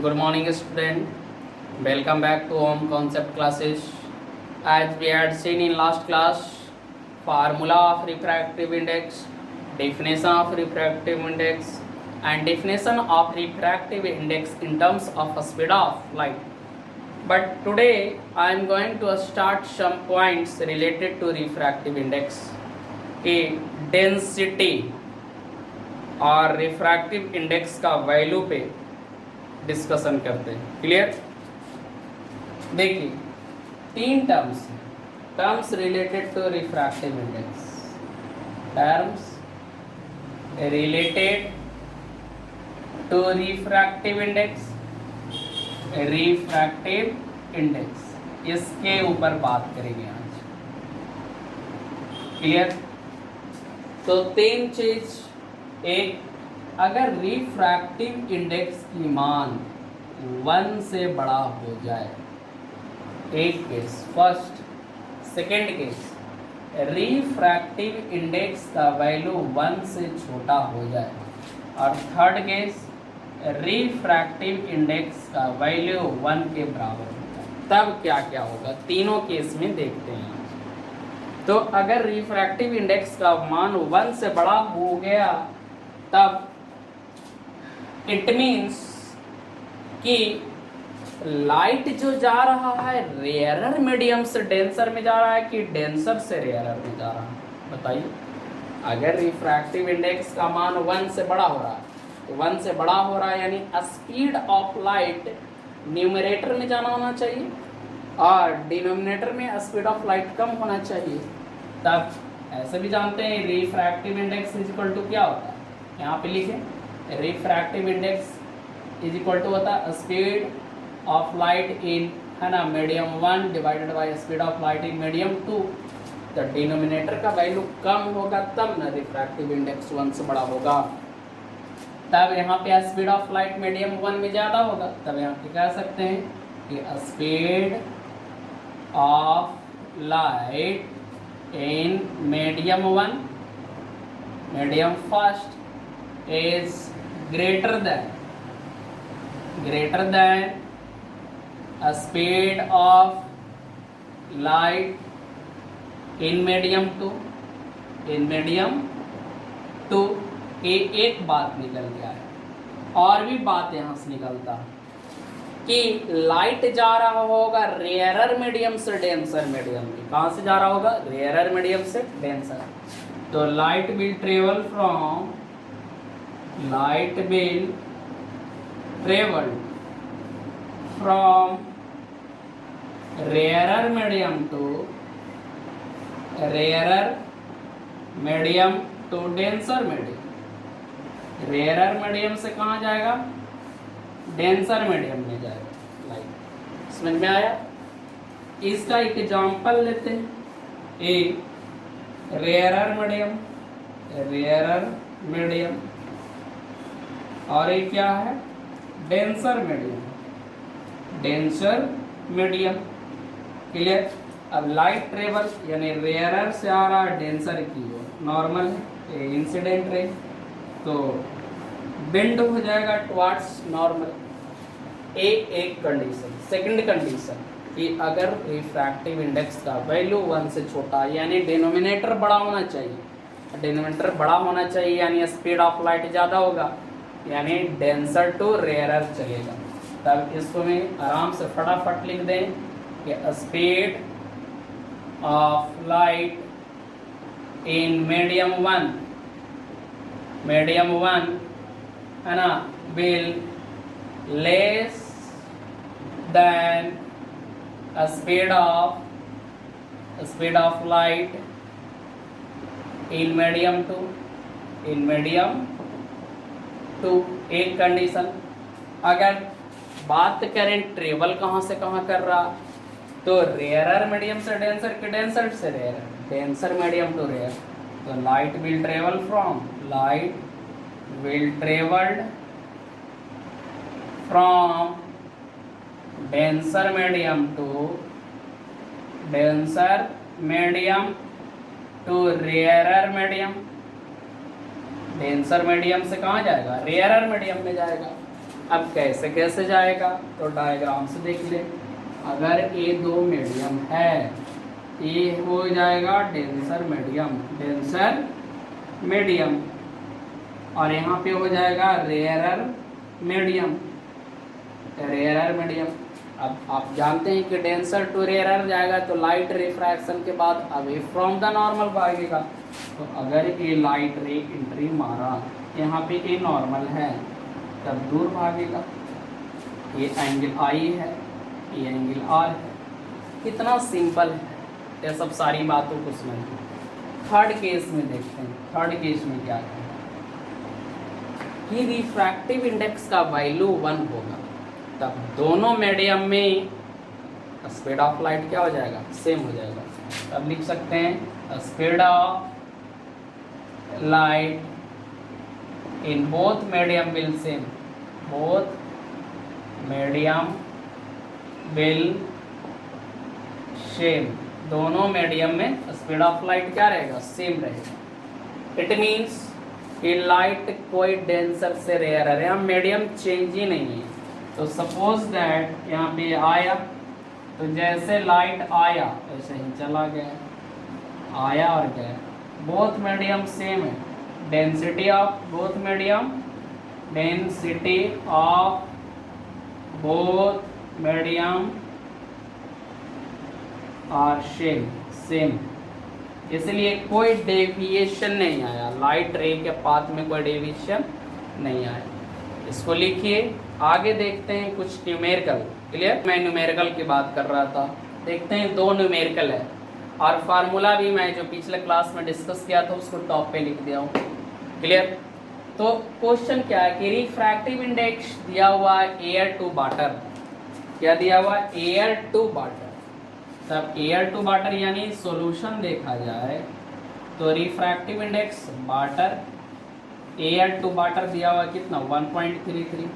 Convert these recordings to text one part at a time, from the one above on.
Good morning, student. Welcome back to Home Concept classes. As we had seen in last class, formula of refractive index, definition of refractive index, and definition of refractive index in terms of speed of light. But today I am going to start some points related to refractive index. कि density और refractive index का value पे discussion करते हैं. Clear? देखिए, तीन terms related to refractive index. Terms related to refractive index, refractive index, इसके ऊपर बात करेंगे आज. क्लियर? तो तीन चीज. एक, अगर रिफ्रैक्टिव इंडेक्स की मान 1 से बड़ा हो जाए, एक case. First. Second case, refractive index का वैल्यू 1 से छोटा हो जाए. और थर्ड केस, रिफ्रैक्टिव इंडेक्स का वैल्यू 1 के बराबर हो जाए. तब क्या क्या होगा, तीनों केस में देखते हैं. तो अगर रिफ्रैक्टिव इंडेक्स का मान 1 से बड़ा हो गया, तब इट मीन्स कि लाइट जो जा रहा है रेयरर मीडियम से डेंसर में जा रहा है कि डेंसर से रेयरर में जा रहा है. बताइए. अगर रिफ्रैक्टिव इंडेक्स का मान 1 से बड़ा हो रहा है, तो 1 से बड़ा हो रहा है यानी स्पीड ऑफ लाइट न्यूमरेटर में जाना होना चाहिए और डिनोमिनेटर में स्पीड ऑफ लाइट कम होना चाहिए. तब ऐसे भी जानते हैं refractive index is equal to क्या होता है. यहाँ पे लिखे, refractive index is equal to होता है स्पीड ऑफ लाइट इन, है ना, medium 1 divided by speed of light in medium 2. तो डिनोमिनेटर का वैल्यू कम होगा तब ना रिफ्रैक्टिव इंडेक्स 1 से बड़ा होगा. तब यहाँ पे स्पीड ऑफ लाइट मीडियम 1 में ज़्यादा होगा. तब यहाँ पे कह सकते हैं कि speed of light in medium 1, medium first, is greater than a speed of light in medium 2. ये एक बात निकल गया है. और भी बात यहाँ से निकलता है कि लाइट जा रहा होगा रेयरर मीडियम से डेंसर मीडियम में. कहाँ से जा रहा होगा? रेयरर मीडियम से डेंसर. तो light will travel from rarer medium to denser medium. Rarer medium से कहाँ जाएगा? डेंसर मीडियम में जाएगा लाइट. समझ में आया? इसका एग्जाम्पल लेते हैं. ए रेयरर मीडियम और ये क्या है? Denser medium. क्लियर? अब लाइट ट्रेवल यानी रेयरर से आ रहा है डेंसर की ओर, नॉर्मल है, इंसिडेंट रे, तो बेंड हो जाएगा टुवर्ड्स नॉर्मल. एक कंडीशन. सेकंड कंडीशन कि अगर रिफ्रैक्टिव इंडेक्स का वैल्यू 1 से छोटा यानी डिनोमिनेटर बड़ा होना चाहिए. डिनोमिनेटर बड़ा होना चाहिए यानी स्पीड ऑफ लाइट ज़्यादा होगा, यानी डेंसर टू रेयरर चलेगा. तब इसको मैं आराम से फटाफट लिख दें कि speed of light in medium 1, है ना, will less than speed of light in medium 2. एक कंडीशन. अगर बात करें ट्रेवल कहाँ से कहाँ कर रहा, तो रेयरर मीडियम से डेंसर के डेंसर से rarer, denser medium to rare. तो light will travel from denser medium to rarer medium. Denser medium से कहाँ जाएगा? रेयरर मीडियम में जाएगा. अब कैसे कैसे जाएगा, तो डायग्राम से देख ले। अगर ये दो मीडियम है, ये हो जाएगा डेंसर मीडियम, डेंसर मीडियम, और यहाँ पे हो जाएगा रेयरर मीडियम, रेयरर मीडियम। अब आप जानते हैं कि डेंसर टू रेयरर जाएगा तो लाइट रिफ्रैक्शन के बाद अवे फ्रॉम द नॉर्मल भागेगा। तो अगर ये लाइट रे एंट्री मारा, यहाँ पे ये नॉर्मल है, तब दूर भागेगा। ये एंगल आई है, ये एंगल आर है। कितना सिंपल है, ये सब सारी बातों को समझिए। थर्ड केस में देखते हैं, थर्ड केस में क्या है कि रिफ्रैक्टिव इंडेक्स का वैल्यू 1 होगा, तब दोनों मीडियम में स्पीड ऑफ लाइट क्या हो जाएगा, सेम हो जाएगा। तब लिख सकते हैं speed of light in both medium will same, both medium will same, दोनों मीडियम में स्पीड ऑफ लाइट क्या रहेगा, सेम रहेगा। इट मीन्स कि लाइट कोई डेंसर से रेयर है, यहाँ मीडियम चेंज ही नहीं है। तो सपोज दैट यहाँ पे आया, तो जैसे लाइट आया वैसे ही चला गया, आया और गया। बोथ मीडियम सेम है, density of both medium, density of both medium are same, same, इसलिए कोई डेविएशन नहीं आया, लाइट रे के पाथ में कोई डेविएशन नहीं आया। इसको लिखिए। आगे देखते हैं कुछ न्यूमेरिकल। क्लियर, मैं न्यूमेरिकल की बात कर रहा था। देखते हैं दो न्यूमेरिकल है, और फार्मूला भी मैं जो पिछले क्लास में डिस्कस किया था उसको टॉप पे लिख दिया हूँ। क्लियर, तो क्वेश्चन क्या है कि रिफ्रैक्टिव इंडेक्स दिया हुआ है एयर टू वाटर, क्या दिया हुआ है, एयर टू वाटर। तब एयर टू वाटर यानी सॉल्यूशन देखा जाए तो refractive index water, air to water दिया हुआ कितना 1.33।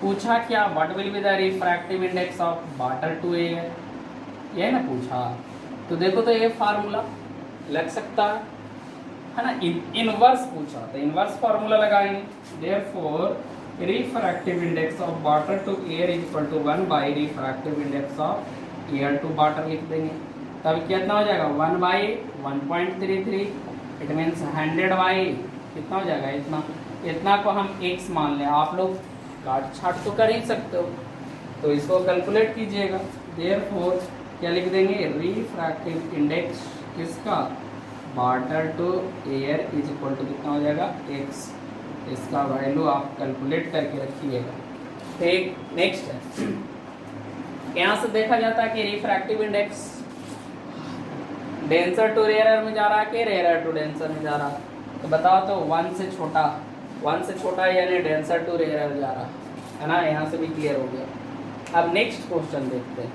पूछा क्या, what will be the refractive index of water to air, ये ना पूछा। तो देखो तो ये फार्मूला लग सकता है ना, इनवर्स पूछा तो इनवर्स फार्मूला लगाएंगे। Therefore refractive index of water to air is equal to 1 by refractive index of air to water लिख देंगे। तब कितना हो जाएगा 1 बाई 1.33, इट मीन्स 100 बाई कितना हो जाएगा, इतना। इतना को हम x मान लें, आप लोग काट छाट तो कर ही सकते हो, तो इसको कैलकुलेट कीजिएगा। देयरफॉर क्या लिख देंगे, रिफ्रैक्टिव इंडेक्स किसका, water to air is equal to कितना हो जाएगा x। इसका वैल्यू आप कैलकुलेट करके रखिएगा। ठीक, नेक्स्ट है, यहाँ से देखा जाता है कि refractive index denser to rarer में जा रहा है कि रेयरर टू डेंसर में जा रहा है, तो बताओ तो 1 से छोटा, 1 से छोटा यानी डेंसर टू रेयरर जा रहा है ना। यहाँ से भी क्लियर हो गया। अब नेक्स्ट क्वेश्चन देखते हैं,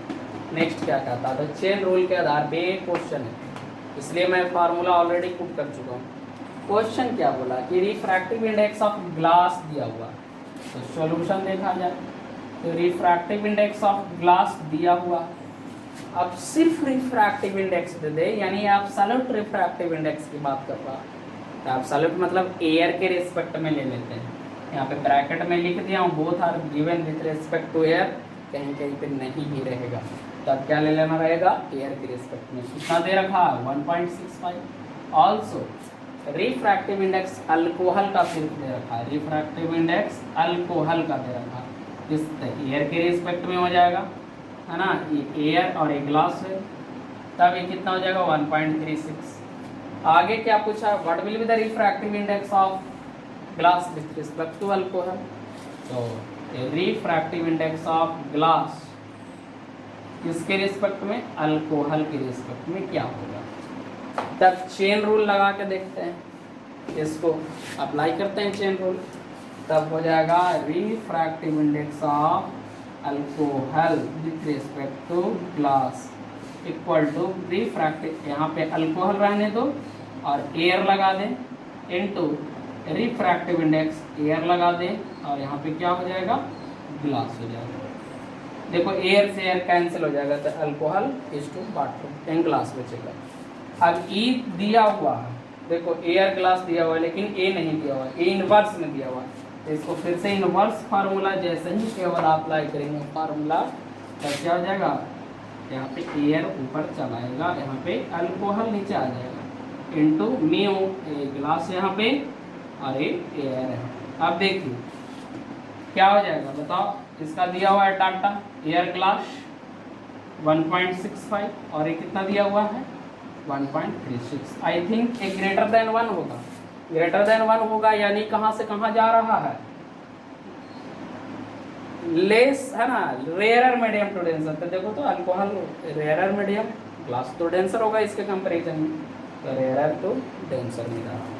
नेक्स्ट क्या कहता है। तो चेन रूल के आधार पे क्वेश्चन है, इसलिए मैं फार्मूला ऑलरेडी पुट कर चुका हूँ। क्वेश्चन क्या बोला कि रिफ्रैक्टिव इंडेक्स ऑफ ग्लास दिया हुआ, तो सॉल्यूशन देखा जाए तो रिफ्रैक्टिव इंडेक्स ऑफ ग्लास दिया हुआ। अब सिर्फ रिफ्रैक्टिव इंडेक्स दे दे, यानी एब्सोल्यूट रिफ्रैक्टिव इंडेक्स की बात कर रहा, तो एब्सोल्यूट मतलब एयर के रिस्पेक्ट में ले लेते हैं। यहाँ पे ब्रैकेट में लिख दिया हूँ, both are given with respect to air, कहीं कहीं पे नहीं ही रहेगा, तब क्या ले लेना रहेगा, एयर के रिस्पेक्ट में। कितना दे रखा 1.65। ऑल्सो रिफ्रैक्टिव इंडेक्स अल्कोहल का सिर्फ दे रखा है, रिफ्रैक्टिव इंडेक्स अल्कोहल का दे रखा है, किस एयर के रिस्पेक्ट में हो जाएगा, है ना। ये एयर और ये ग्लास है, तब ये कितना हो जाएगा 1.36। आगे क्या पूछा, what will be the refractive index of glass with respect to alcohol. तो रिफ्रैक्टिव इंडेक्स ऑफ ग्लास किसके रिस्पेक्ट में, अल्कोहल के रिस्पेक्ट में क्या होगा। तब चेन रूल लगा के देखते हैं, इसको अप्लाई करते हैं चेन रूल, तब हो जाएगा refractive index of alcohol with respect to glass equal to refractive, यहाँ पे अल्कोहल रहने दो और एयर लगा दें, इनटू रिफ्रैक्टिव इंडेक्स एयर लगा दें, और यहाँ पे क्या हो जाएगा, ग्लास हो जाएगा। देखो एयर से एयर कैंसिल हो जाएगा, तो alcohol is to water, in glass बचेगा। अब ई दिया हुआ है, देखो एयर ग्लास दिया हुआ है, लेकिन ए नहीं दिया हुआ है, ए इनवर्स में दिया हुआ है, इसको फिर से इनवर्स फार्मूला जैसे ही केवल अप्लाई करेंगे फार्मूला, तब क्या हो जाएगा, यहाँ पे एयर ऊपर चला आएगा, यहाँ पे अल्कोहल नीचे आ जाएगा, इनटू म्यू, ग्लास यहाँ पे और एक एयर है। अब देखिए क्या हो जाएगा बताओ, इसका दिया हुआ है टाटा एयर ग्लास 1.65 और एक कितना दिया हुआ है 1.36। आई थिंक एक ग्रेटर देन 1 होगा, ग्रेटर देन 1 होगा, यानी कहाँ से कहाँ जा रहा है, लेस है ना, रेयरर मीडियम टू डेंसर। तो देखो तो अल्कोहल रेयरर मीडियम, ग्लास तो डेंसर होगा इसके कंपैरिजन में, तो रेयरर टू डेंसर में जा रहा है।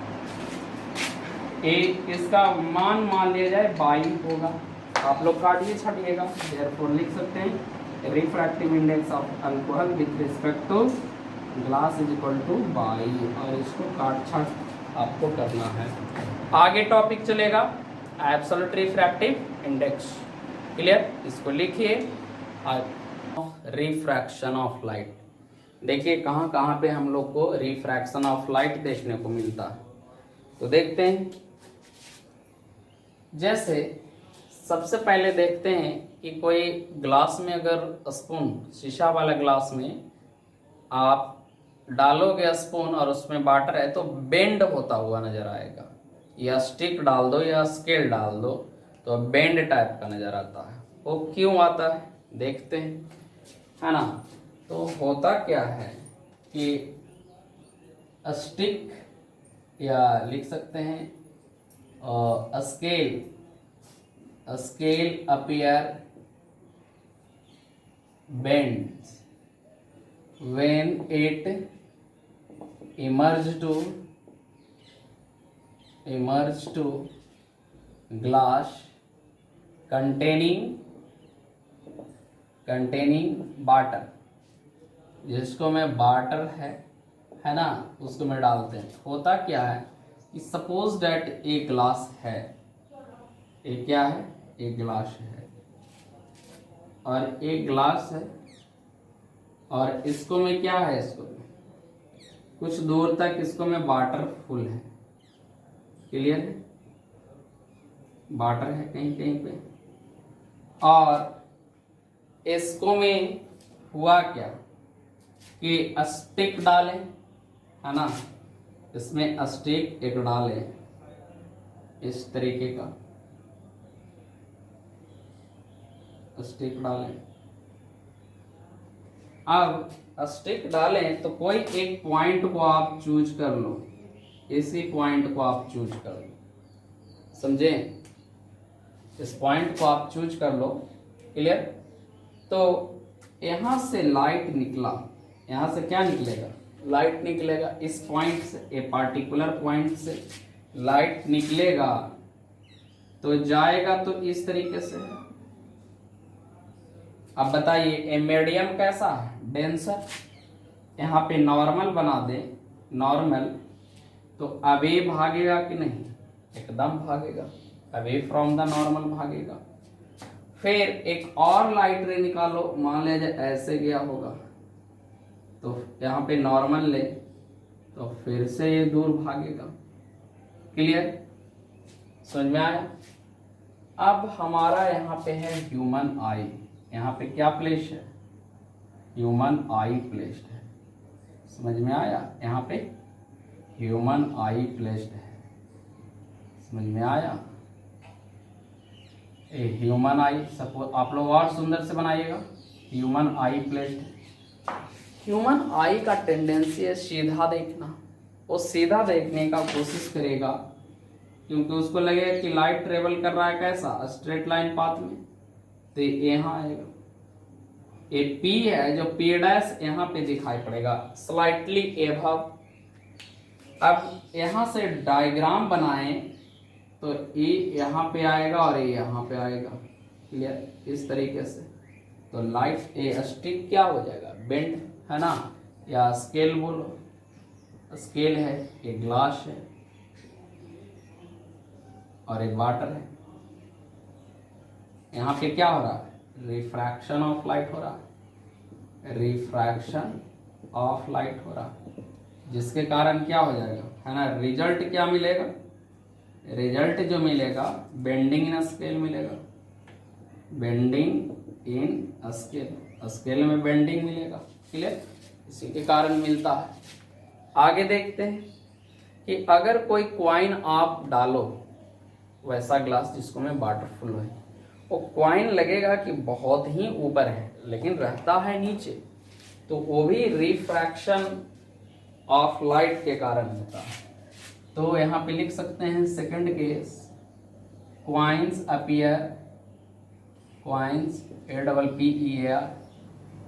इसका मान लिया जाए 22 होगा, आप लोग काटिए छाटिएगा, देयरफॉर लिख सकते हैं refractive index of alcohol with respect to glass is equal to 22, और इसको काट छाट आपको करना है। आगे टॉपिक चलेगा एब्सोल्यूट रिफ्रैक्टिव इंडेक्स, क्लियर, इसको लिखिए। रिफ्रैक्शन ऑफ लाइट, देखिए कहाँ कहाँ पे हम लोग को रिफ्रैक्शन ऑफ लाइट देखने को मिलता है, तो देखते हैं। जैसे सबसे पहले देखते हैं कि कोई ग्लास में अगर स्पून, शीशा वाला ग्लास में आप डालोगे स्पून और उसमें वाटर है तो बेंड होता हुआ नजर आएगा, या स्टिक डाल दो या स्केल डाल दो तो बेंड टाइप का नजर आता है। वो क्यों आता है देखते हैं, है ना। तो होता क्या है कि स्टिक या लिख सकते हैं scale appear bends when it emerge to glass containing water, जिसको मैं वाटर है ना, उसको मैं डालते हैं। होता क्या है कि सपोज दैट एक ग्लास है, एक क्या है, एक ग्लास है, और एक ग्लास है और इसको में क्या है, इसको में कुछ दूर तक इसको में वाटर फुल है, क्लियर है, वाटर है कहीं कहीं पे, और इसको में हुआ क्या कि स्टिक डाले, है ना, इसमें स्टिक एक डाले इस तरीके का स्टिक डालें। अब स्टिक डालें तो कोई एक पॉइंट को आप चूज कर लो, इसी पॉइंट को आप चूज कर लो, समझे, इस पॉइंट को आप चूज कर लो, क्लियर। तो यहां से लाइट निकला, यहां से क्या निकलेगा, लाइट निकलेगा इस पॉइंट से, ए पार्टिकुलर पॉइंट से लाइट निकलेगा तो जाएगा तो इस तरीके से। अब बताइए ए मीडियम कैसा है, डेंसर, यहाँ पे नॉर्मल बना दे, नॉर्मल, तो अवे भागेगा कि नहीं, एकदम भागेगा, अवे फ्रॉम द नॉर्मल भागेगा। फिर एक और लाइट रे निकालो, मान लिया जाए ऐसे गया होगा, तो यहाँ पे नॉर्मल ले तो फिर से ये दूर भागेगा, क्लियर, समझ में आया। अब हमारा यहाँ पे है ह्यूमन आई, यहाँ पे क्या प्लेस है, ह्यूमन आई प्लेस्ड है, समझ में आया, यहाँ पे ह्यूमन आई प्लेस्ड है, समझ में आया। ए ह्यूमन आई, सपोज आप लोग और सुंदर से बनाइएगा, ह्यूमन आई प्लेस्ड है। ह्यूमन आई का टेंडेंसी है सीधा देखना, वो सीधा देखने का कोशिश करेगा क्योंकि उसको लगेगा कि लाइट ट्रेवल कर रहा है कैसा, स्ट्रेट लाइन पाथ में, तो यहाँ आएगा। ए पी है जो पी डैश यहाँ पे दिखाई पड़ेगा स्लाइटली एभव। अब यहाँ से डायग्राम बनाएं तो ए यहाँ पे आएगा और ए यहाँ पे आएगा, क्लियर, इस तरीके से। तो लाइट ए स्टिक क्या हो जाएगा, बेंड, है ना, या स्केल बोलो, स्केल है, एक ग्लास है और एक वाटर है। यहाँ पे क्या हो रहा है, रिफ्रैक्शन ऑफ लाइट हो रहा है, रिफ्रैक्शन ऑफ लाइट हो रहा है, जिसके कारण क्या हो जाएगा, है ना, रिजल्ट क्या मिलेगा, रिजल्ट जो मिलेगा बेंडिंग इन स्केल मिलेगा, बेंडिंग इन स्केल, स्केल में बेंडिंग मिलेगा। क्लियर, इसी के कारण मिलता है। आगे देखते हैं कि अगर कोई क्वाइन आप डालो, वैसा ग्लास जिसको में वाटर फुल है, वो क्वाइन लगेगा कि बहुत ही ऊपर है लेकिन रहता है नीचे, तो वो भी रिफ्रैक्शन ऑफ लाइट के कारण होता है। तो यहाँ पे लिख सकते हैं second case, coins appear, coins APPER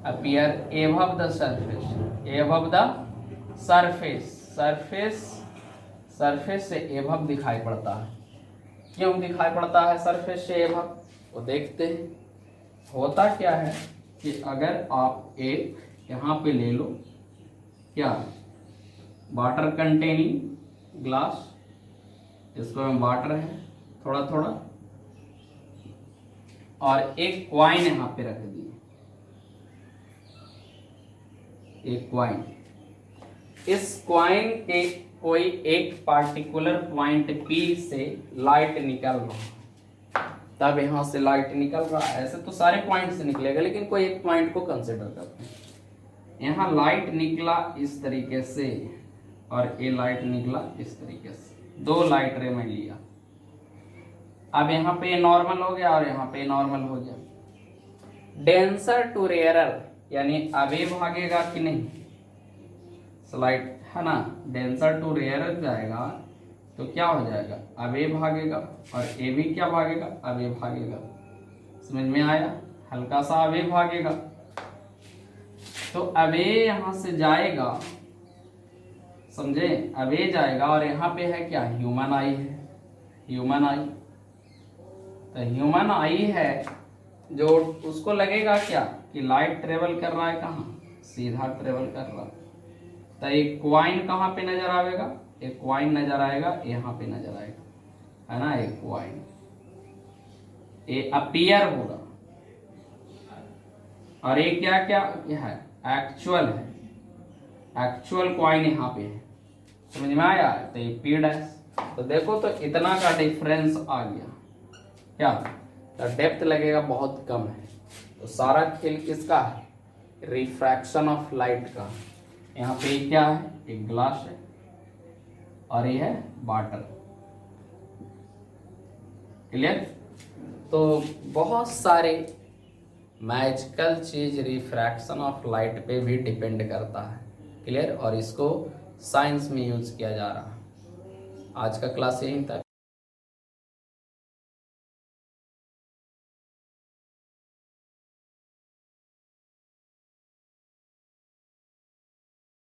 appear above the surface, above the surface, surface से एबव दिखाई पड़ता है। क्यों दिखाई पड़ता है सरफेस से एबव, वो देखते हैं। होता क्या है कि अगर आप एक यहाँ पे ले लो, क्या वाटर कंटेनिंग ग्लास, इसको में वाटर है थोड़ा थोड़ा, और एक क्वाइन यहाँ पे रख दिए, एक क्वाइन, इस क्वाइन के कोई एक पार्टिकुलर पॉइंट P से लाइट निकल रहा है, तब यहां से लाइट निकल रहा है। ऐसे तो सारे पॉइंट से निकलेगा लेकिन कोई एक पॉइंट को कंसिडर करते हैं। यहाँ लाइट निकला इस तरीके से और ये लाइट निकला इस तरीके से, दो लाइट रे में लिया। अब यहाँ पे नॉर्मल हो गया और यहाँ पे नॉर्मल हो गया। डेंसर टू रेयरर यानी अवे भागेगा कि नहीं, स्लाइड है ना, डेंसर टू रेयरर जाएगा तो क्या हो जाएगा, अवे भागेगा, और ए भी क्या भागेगा, अवे भागेगा। समझ में आया, हल्का सा अवे भागेगा। तो अवे यहां से जाएगा, समझे, अवे जाएगा, और यहाँ पे है क्या, ह्यूमन आई है, ह्यूमन आई। तो ह्यूमन आई है जो उसको लगेगा क्या कि लाइट ट्रेवल कर रहा है, कहाँ, सीधा ट्रेवल कर रहा है। तो एक क्वाइन कहाँ पे नजर आएगा, एक क्वाइन नजर आएगा, यहाँ पे नजर आएगा, है ना, एक क्वाइन, ये अपीयर होगा। और ये क्या क्या है, एक्चुअल है, एक्चुअल क्वाइन यहाँ पे है। समझ में आया, तो ये P डैश। तो देखो तो इतना का डिफरेंस आ गया, क्या, तो डेप्थ लगेगा बहुत कम है। तो सारा खेल किसका है, रिफ्रैक्शन ऑफ लाइट का। यहाँ पे क्या है, एक ग्लास है और ये है वाटर। क्लियर। तो बहुत सारे मैजिकल चीज रिफ्रैक्शन ऑफ लाइट पे भी डिपेंड करता है। क्लियर। और इसको साइंस में यूज किया जा रहा है। आज का क्लास यहीं तक।